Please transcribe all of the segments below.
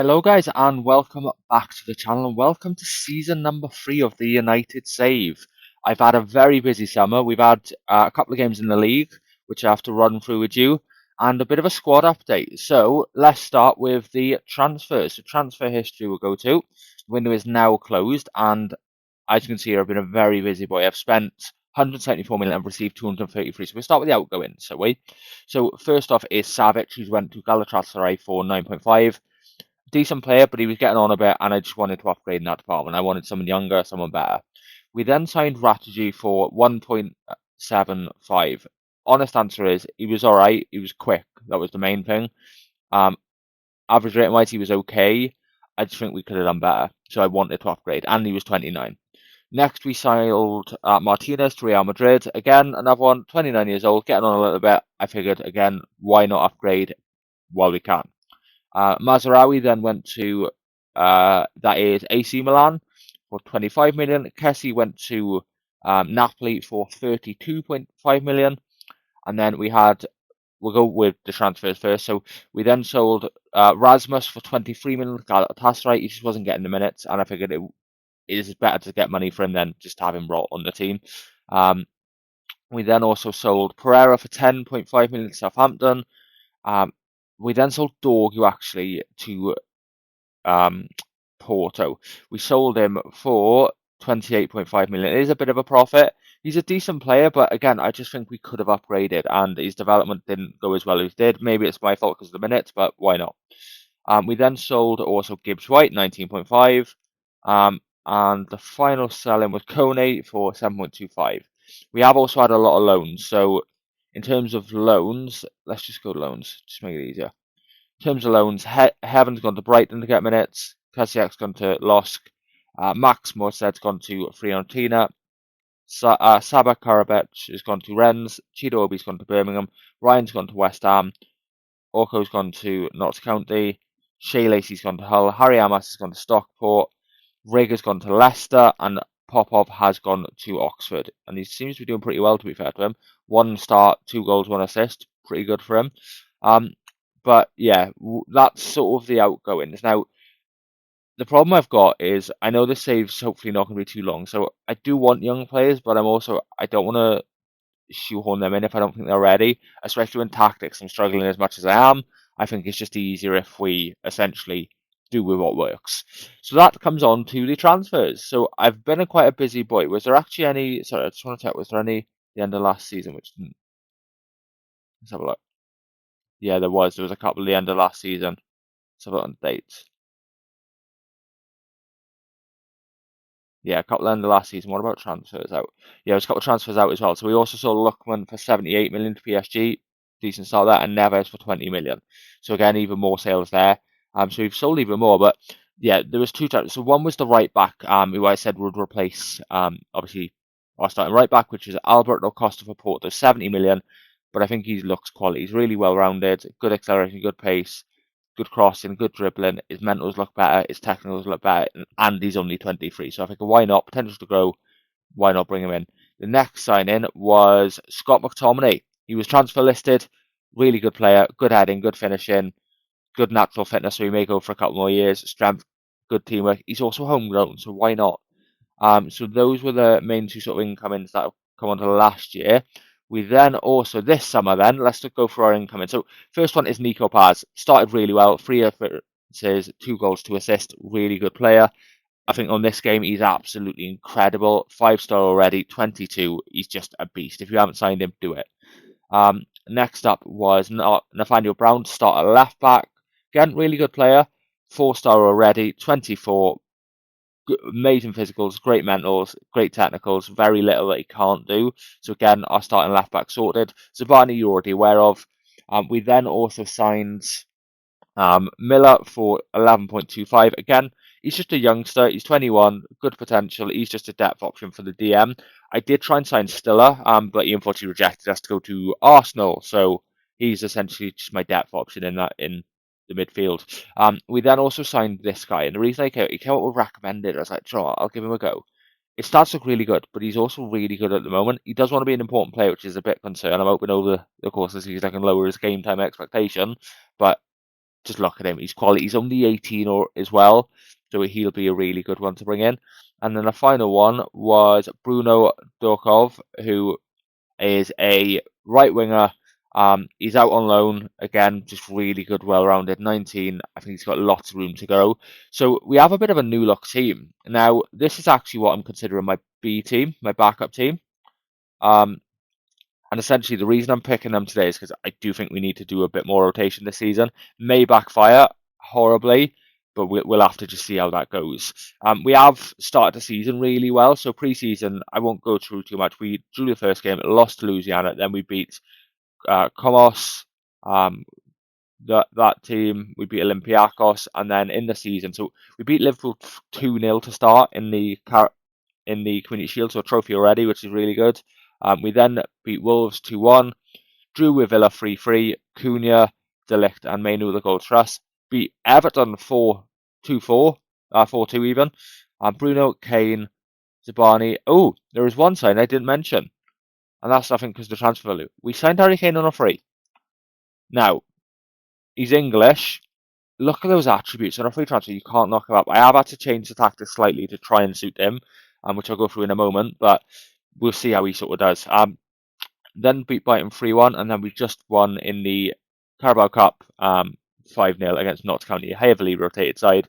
Hello, guys, and welcome back to the channel. Welcome to season number 3 of the United Save. I've had a very busy summer. We've had a couple of games in the league, which I have to run through with you, and a bit of a squad update. So let's start with the transfers. The transfer history we'll go to. The window is now closed, and as you can see, I've been a very busy boy. I've spent 174 million and received 233. So we'll start with the outgoings. So first off is Savic, who's went to Galatasaray for 9.5. Decent player, but he was getting on a bit, and I just wanted to upgrade in that department. I wanted someone younger, someone better. We then signed Ratajee for 1.75. Honest answer is he was all right. He was quick. That was the main thing. Average rating wise, he was okay. I just think we could have done better, so I wanted to upgrade, and he was 29. Next, we signed Martinez to Real Madrid. Again, another one, 29 years old, getting on a little bit. I figured, again, why not upgrade while we can? Mazraoui then went to that is AC Milan for 25 million. Kessie went to Napoli for 32.5 million, and then we'll go with the transfers first. So we then sold Rasmus for 23 million. Galatasaray, he just wasn't getting the minutes, and I figured it is better to get money for him than just have him rot on the team. We then also sold Pereira for 10.5 million to Southampton. We then sold Dorgu actually to Porto. We sold him for 28.5 million. It is a bit of a profit. He's a decent player, but again, I just think we could have upgraded, and his development didn't go as well as it did. Maybe it's my fault because of the minutes, but why not? We then sold also Gibbs White, 19.5. And the final selling was Kone for 7.25. We have also had a lot of loans. So in terms of loans, let's just go loans, just make it easier. In terms of loans, Heaven's gone to Brighton to get minutes. Kasiak's gone to Losk. Max Morsed's gone to Fiorentina. Saba Karabec has gone to Rennes. Chido Obi's gone to Birmingham. Ryan's gone to West Ham. Orko's gone to Notts County. Shea Lacey's gone to Hull. Harry Amas has gone to Stockport. Rig has gone to Leicester. And Popov has gone to Oxford. And he seems to be doing pretty well, to be fair to him. 1 start, 2 goals, 1 assist. Pretty good for him. But yeah, that's sort of the outgoings. Now, the problem I've got is I know this save's hopefully not going to be too long. So I do want young players, but I don't want to shoehorn them in if I don't think they're ready, especially when tactics I'm struggling as much as I am. I think it's just easier if we essentially do with what works. So that comes on to the transfers. So I've been quite a busy boy. Was there actually any? Sorry, I just want to check. Was there any the end of last season which didn't? Let's have a look. Yeah, there was. There was a couple at the end of last season. Let's have a look on dates. Yeah, a couple at the end of last season. What about transfers out? Yeah, there's a couple of transfers out as well. So we also saw Lookman for 78 million to PSG. Decent start there. And Neves for 20 million. So again, even more sales there. So we've sold even more. But yeah, there was 2 transfers. So one was the right back, who I said would replace, obviously, our starting right back, which is Alberto Costa for Porto, 70 million. But I think he looks quality. He's really well rounded, good acceleration, good pace, good crossing, good dribbling. His mentals look better, his technicals look better, and he's only 23. So I think why not? Potential to grow. Why not bring him in? The next signing was Scott McTominay. He was transfer listed. Really good player, good heading, good finishing, good natural fitness. So he may go for a couple more years. Strength, good teamwork. He's also homegrown, so why not? So those were the main 2 sort of incomings that have come onto last year. We then also, this summer then, let's go for our incoming. So first one is Nico Paz. Started really well, 3 appearances, 2 goals, 2 assists, really good player. I think on this game, he's absolutely incredible. 5-star already, 22. He's just a beast. If you haven't signed him, do it. Next up was Nathaniel Brown to start at left back. Again, really good player. 4-star already, 24. Amazing physicals, great mentals, great technicals, very little that he can't do. So again, our starting left back sorted. Zabani you're already aware of. We then also signed Miller for 11.25. Again, he's just a youngster. He's 21, good potential. He's just a depth option for the DM. I did try and sign Stiller, but he unfortunately rejected us to go to Arsenal. So he's essentially just my depth option in the midfield. We then also signed this guy, and the reason he came up with recommended, I was like, sure, I'll give him a go. It starts to look really good, but he's also really good at the moment. He does want to be an important player, which is a bit concerned. I'm hoping over the course of the season I can lower his game time expectation, but just look at him. He's quality. He's only 18 or as well, so he'll be a really good one to bring in. And then the final one was Bruno Dorkov, who is a right winger. He's out on loan again, just really good, well-rounded. 19. I think he's got lots of room to grow. So we have a bit of a new look team now. This is actually what I'm considering my B team, my backup team. And essentially, the reason I'm picking them today is because I do think we need to do a bit more rotation this season. May backfire horribly, but we'll have to just see how that goes. We have started the season really well. So pre-season, I won't go through too much. We drew the first game, lost to Louisiana, then we beat Comos, that team. We beat Olympiacos, and then in the season, so we beat Liverpool 2-0 to start in the Community Shield, so a trophy already, which is really good. We then beat Wolves 2-1, drew with Villa 3-3, Cunha, De Ligt and Mainu the goal trust, beat Everton 4-4, 4-2 even, Bruno, Kane, Zabani. Oh, there was one sign I didn't mention, and that's I think because the transfer value. We signed Harry Kane on a free. Now, he's English. Look at those attributes. On a free transfer, you can't knock him up. I have had to change the tactics slightly to try and suit him, which I'll go through in a moment, but we'll see how he sort of does. Then beat Brighton 3-1, and then we just won in the Carabao Cup 5-0 against Notts County, a heavily rotated side.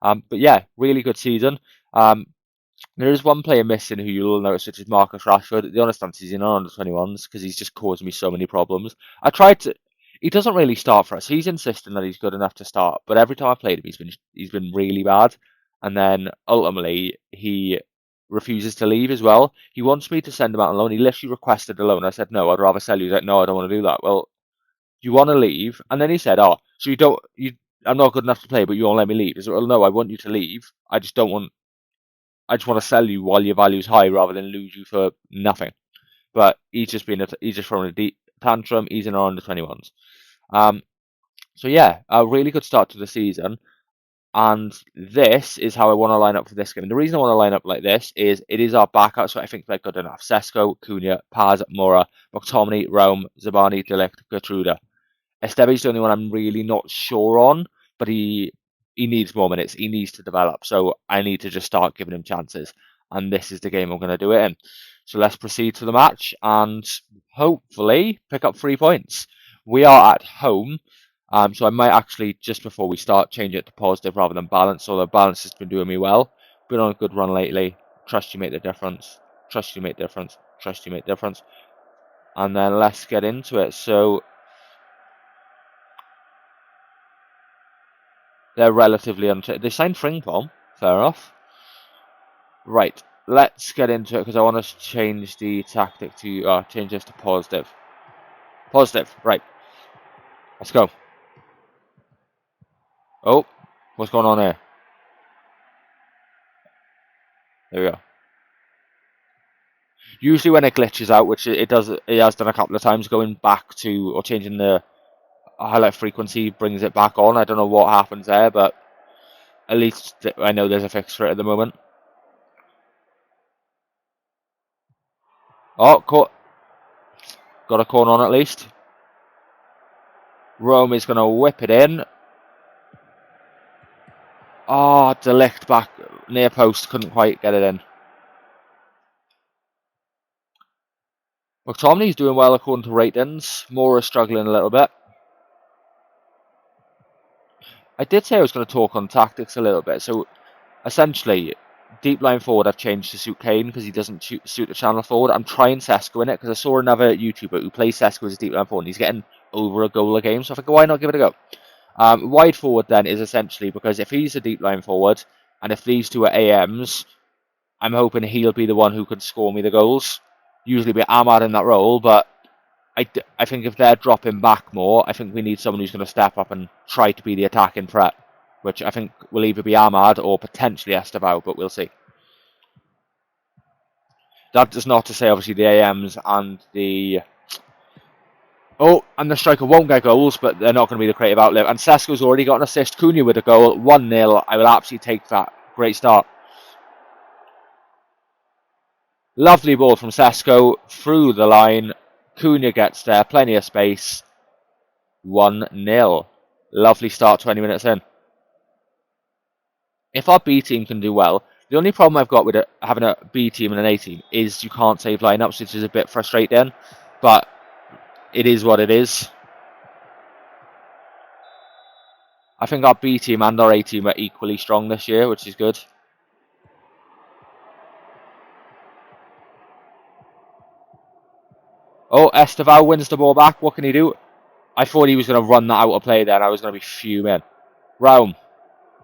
But yeah, really good season. There is one player missing who you'll notice, which is Marcus Rashford. The honest answer is he's in our under-21s because he's just caused me so many problems. I tried to. He doesn't really start for us. He's insisting that he's good enough to start, but every time I played him, he's been really bad. And then ultimately he refuses to leave as well. He wants me to send him out on loan. He literally requested a loan. I said no, I'd rather sell you. He's like, no, I don't want to do that. Well, you want to leave? And then he said, oh, so I'm not good enough to play, but you won't let me leave. I said, well, no, I want you to leave. I just want to sell you while your value's high rather than lose you for nothing. But he's just thrown a deep tantrum. He's in our under 21s. So yeah, a really good start to the season. And this is how I want to line up for this game. And the reason I want to line up like this is it is our backup, so I think they're good enough. Sesko, Cunha, Paz, Mora, McTominay, Rome, Zabani, De Ligt, Gertruda. Estebe's the only one I'm really not sure on, but he needs more minutes. He needs to develop. So I need to just start giving him chances. And this is the game I'm going to do it in. So let's proceed to the match and hopefully pick up 3 points. We are at home. So I might actually, just before we start, change it to positive rather than balance, although balance has been doing me well. Been on a good run lately. Trust you make the difference. Trust you make difference. Trust you make difference. And then let's get into it. So they're relatively they signed Frimpong. Fair enough. Right. Let's get into it because I want to change the tactic to change this to positive. Positive. Right. Let's go. Oh, what's going on here? There we go. Usually when it glitches out, which it has done a couple of times, going back to or changing the highlight frequency brings it back on. I don't know what happens there, but at least I know there's a fix for it at the moment. Oh, got a corner on at least. Rome is going to whip it in. Oh, De Ligt back near post, couldn't quite get it in. McTominay's doing well according to ratings. Mora's struggling a little bit. I did say I was going to talk on tactics a little bit. So essentially, deep line forward I've changed to suit Kane because he doesn't suit the channel forward. I'm trying Sesko in it because I saw another YouTuber who plays Sesko as a deep line forward and he's getting over a goal a game. So I think, why not give it a go? Wide forward then is essentially because if he's a deep line forward and if these two are AMs, I'm hoping he'll be the one who can score me the goals. Usually be Ahmad in that role, but I think if they're dropping back more, I think we need someone who's going to step up and try to be the attacking threat, which I think will either be Ahmad or potentially Estevao, but we'll see. That is not to say, obviously, the AMs and the... Oh, and the striker won't get goals, but they're not going to be the creative outlet. And Sesko's already got an assist. Cunha with a goal, 1-0. I will absolutely take that. Great start. Lovely ball from Sesko through the line. Cunha gets there, plenty of space. 1-0. Lovely start 20 minutes in. If our B team can do well, the only problem I've got with having a B team and an A team is you can't save lineups, which is a bit frustrating. But it is what it is. I think our B team and our A team are equally strong this year, which is good. Oh, Estevao wins the ball back. What can he do? I thought he was going to run that out of play there, and I was going to be fuming. Raum.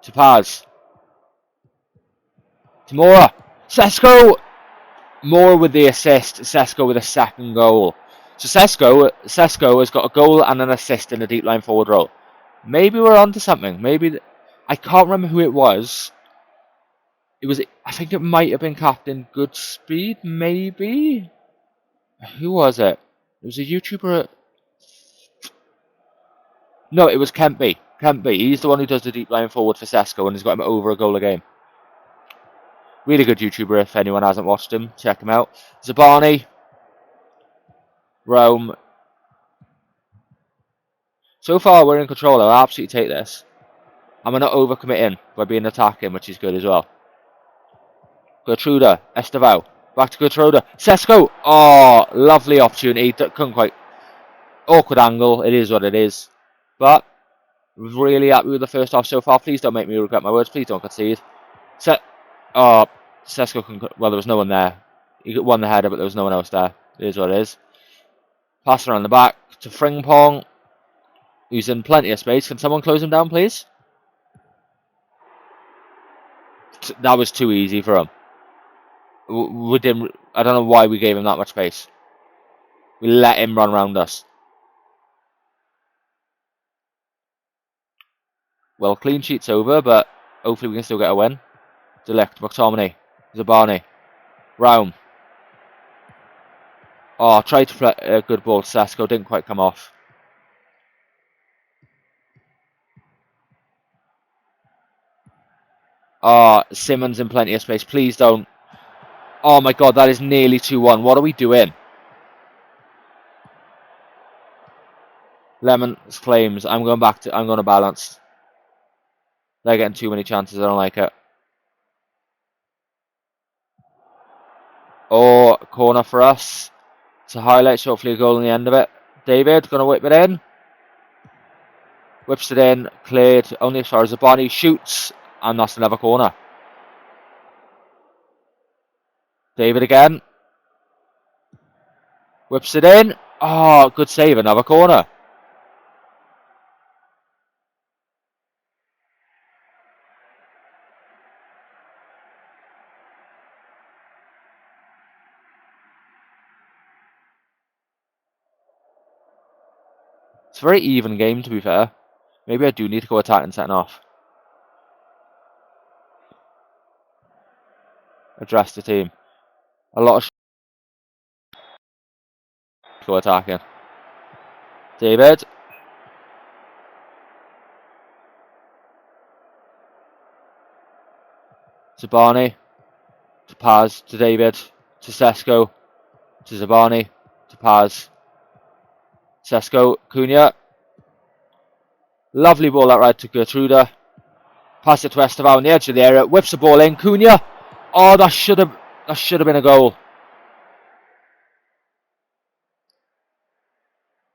To Paz. To Mora. Sesko! Mora with the assist. Sesko with a second goal. So Sesko has got a goal and an assist in the deep line forward role. Maybe we're onto something. Maybe I can't remember who it was. I think it might have been Captain Goodspeed. Maybe. Who was it? It was a YouTuber. No, it was Kempy. Kempy. He's the one who does the deep line forward for Sesko and has got him over a goal a game. Really good YouTuber. If anyone hasn't watched him, check him out. Zabani. Rome. So far, we're in control. I'll absolutely take this. I'm not overcommitting by being attacking, which is good as well. Gertruda. Estevao. Back to Gertruda. Sesko. Oh, lovely opportunity. Couldn't quite. Awkward angle. It is what it is. But really happy with the first half so far. Please don't make me regret my words. Please don't concede. Oh, Sesko couldn't. Well, there was no one there. He won the header, but there was no one else there. It is what it is. Pass around the back to Frimpong, who's in plenty of space. Can someone close him down, please? That was too easy for him. We didn't. I don't know why we gave him that much space. We let him run around us. Well, clean sheet's over, but hopefully we can still get a win. Delect, McTominay, Zabani, Raum. Oh, tried to play a good ball. Sesko didn't quite come off. Oh, Simmons in plenty of space. Please don't. Oh my god, that is nearly 2-1. What are we doing? Lemons claims. I'm going to balance. They're getting too many chances. I don't like it. Oh, corner for us. It's a highlight. Hopefully a goal in the end of it. David going to whip it in. Whips it in. Cleared. Only as far as the body shoots. And that's another corner. David again. Whips it in. Oh, good save. Another corner. It's a very even game, to be fair. Maybe I do need to go attack and setting off. Address the team. A lot of go attacking. David. Zabani. To Paz. To David. To Sesko. To Zabani. To Paz. Sesko. Cunha. Lovely ball out right to Gertruda. Pass it to Estevao on the edge of the area. Whips the ball in. Cunha. Oh, that should have been a goal.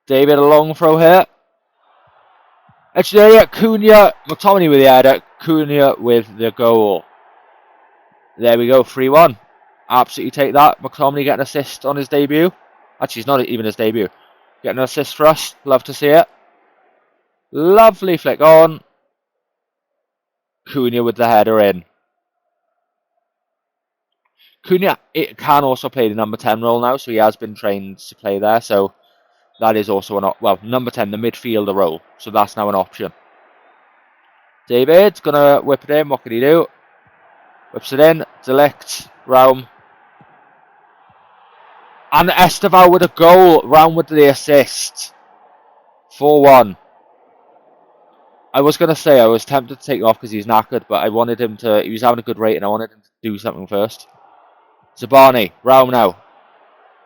David, a long throw here. Edge of the area. Cunha. McTominay with the header. Cunha with the goal. There we go. 3-1. Absolutely take that. McTominay getting an assist on his debut. Actually, it's not even his debut. Getting an assist for us. Love to see it. Lovely flick on. Cunha with the header in. Cunha it can also play the number 10 role now, so he has been trained to play there. So that is also number 10, the midfielder role. So that's now an option. David's gonna whip it in. What can he do? Whips it in. Delect. Raum. And Estevao with a goal. Raum with the assist. 4-1. I was going to say I was tempted to take him off because he's knackered, but I wanted him to. He was having a good rate and I wanted him to do something first. Zabani. Raum now.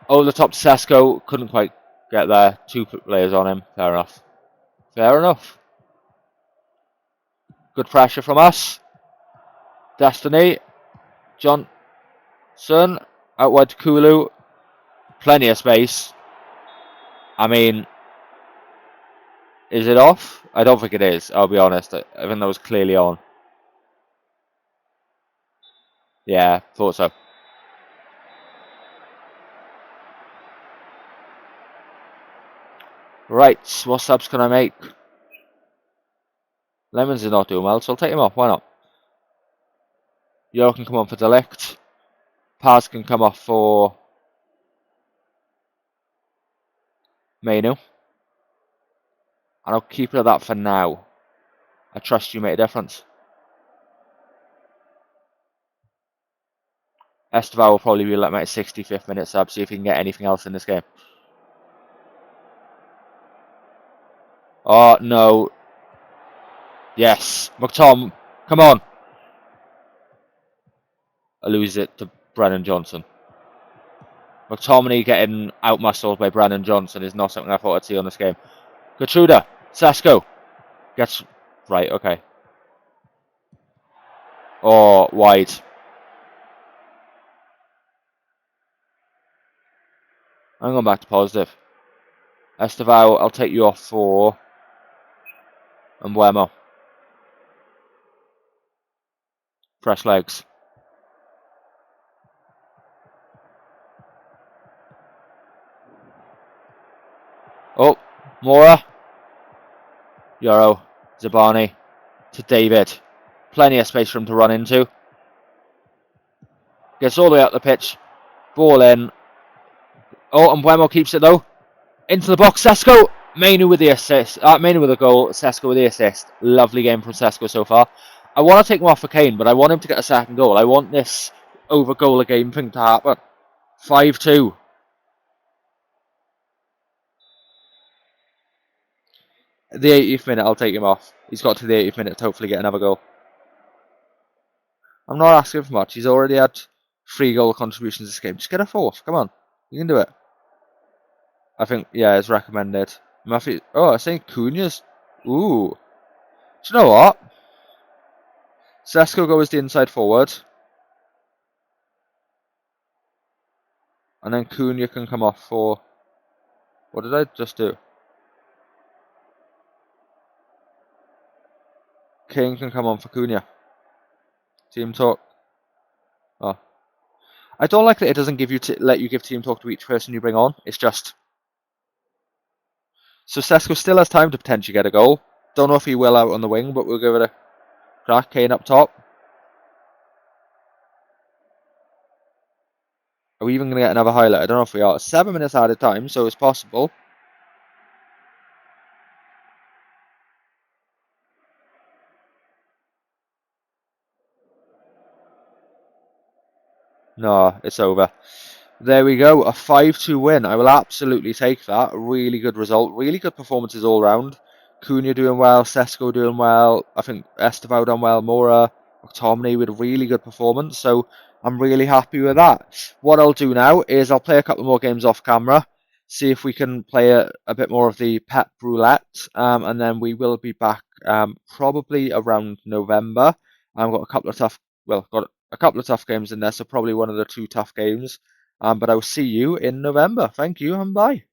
Over the top to Sesko. Couldn't quite get there. 2 players on him. Fair enough. Fair enough. Good pressure from us. Destiny. Johnson. Out wide to Kulu. Plenty of space. I mean, is it off? I don't think it is, I'll be honest. I think that was clearly on. Yeah, thought so. Right, what subs can I make? Lemons is not doing well, so I'll take him off. Why not? Yo can come on for Delict. Paz can come off for Mainu. And I'll keep it at that for now. I trust you make a difference. Esteval will probably be like my 65th minute sub, see if he can get anything else in this game. Oh, no. Yes. McTom, come on. I lose it to Brennan Johnson. McTominay getting out-muscled by Brennan Johnson is not something I thought I'd see on this game. Gertruda, Sesko. Gets... Right, okay. Oh, wide. I'm going back to positive. Esteval, I'll take you off for... Mbuemo. Fresh legs. Oh, Mora. Euro. Zabani. To David. Plenty of space for him to run into. Gets all the way up the pitch. Ball in. Oh, and Mbuemo keeps it though. Into the box. Sesko. Mainu with the assist. Mainu with the goal. Sesko with the assist. Lovely game from Sesko so far. I want to take him off for Kane, but I want him to get a second goal. I want this over goal a game thing to happen. 5-2. The 80th minute, I'll take him off. He's got to the 80th minute to hopefully get another goal. I'm not asking for much. He's already had 3 goal contributions this game. Just get a 4th. Come on. You can do it. I think, yeah, it's recommended. Murphy. Oh, I think Cunha's. Ooh. Do you know what? Sesko goes the inside forward. And then Cunha can come off for... What did I just do? Kane can come on for Cunha. Team talk. Oh. I don't like that it doesn't give you let you give team talk to each person you bring on. It's just... So Sesko still has time to potentially get a goal. Don't know if he will out on the wing, but we'll give it a crack. Kane up top. Are we even going to get another highlight? I don't know if we are. 7 minutes out of time, so it's possible. No, it's over. There we go, a 5-2 win. I will absolutely take that. A really good result. Really good performances all round. Cunha doing well, Sesko doing well. I think Esteval done well. Mora, McTominay with a really good performance. So I'm really happy with that. What I'll do now is I'll play a couple more games off camera. See if we can play a bit more of the Pep Roulette. And then we will be back probably around November. I've got a couple of tough games in there, so probably one of the 2 tough games. But I will see you in November. Thank you and bye.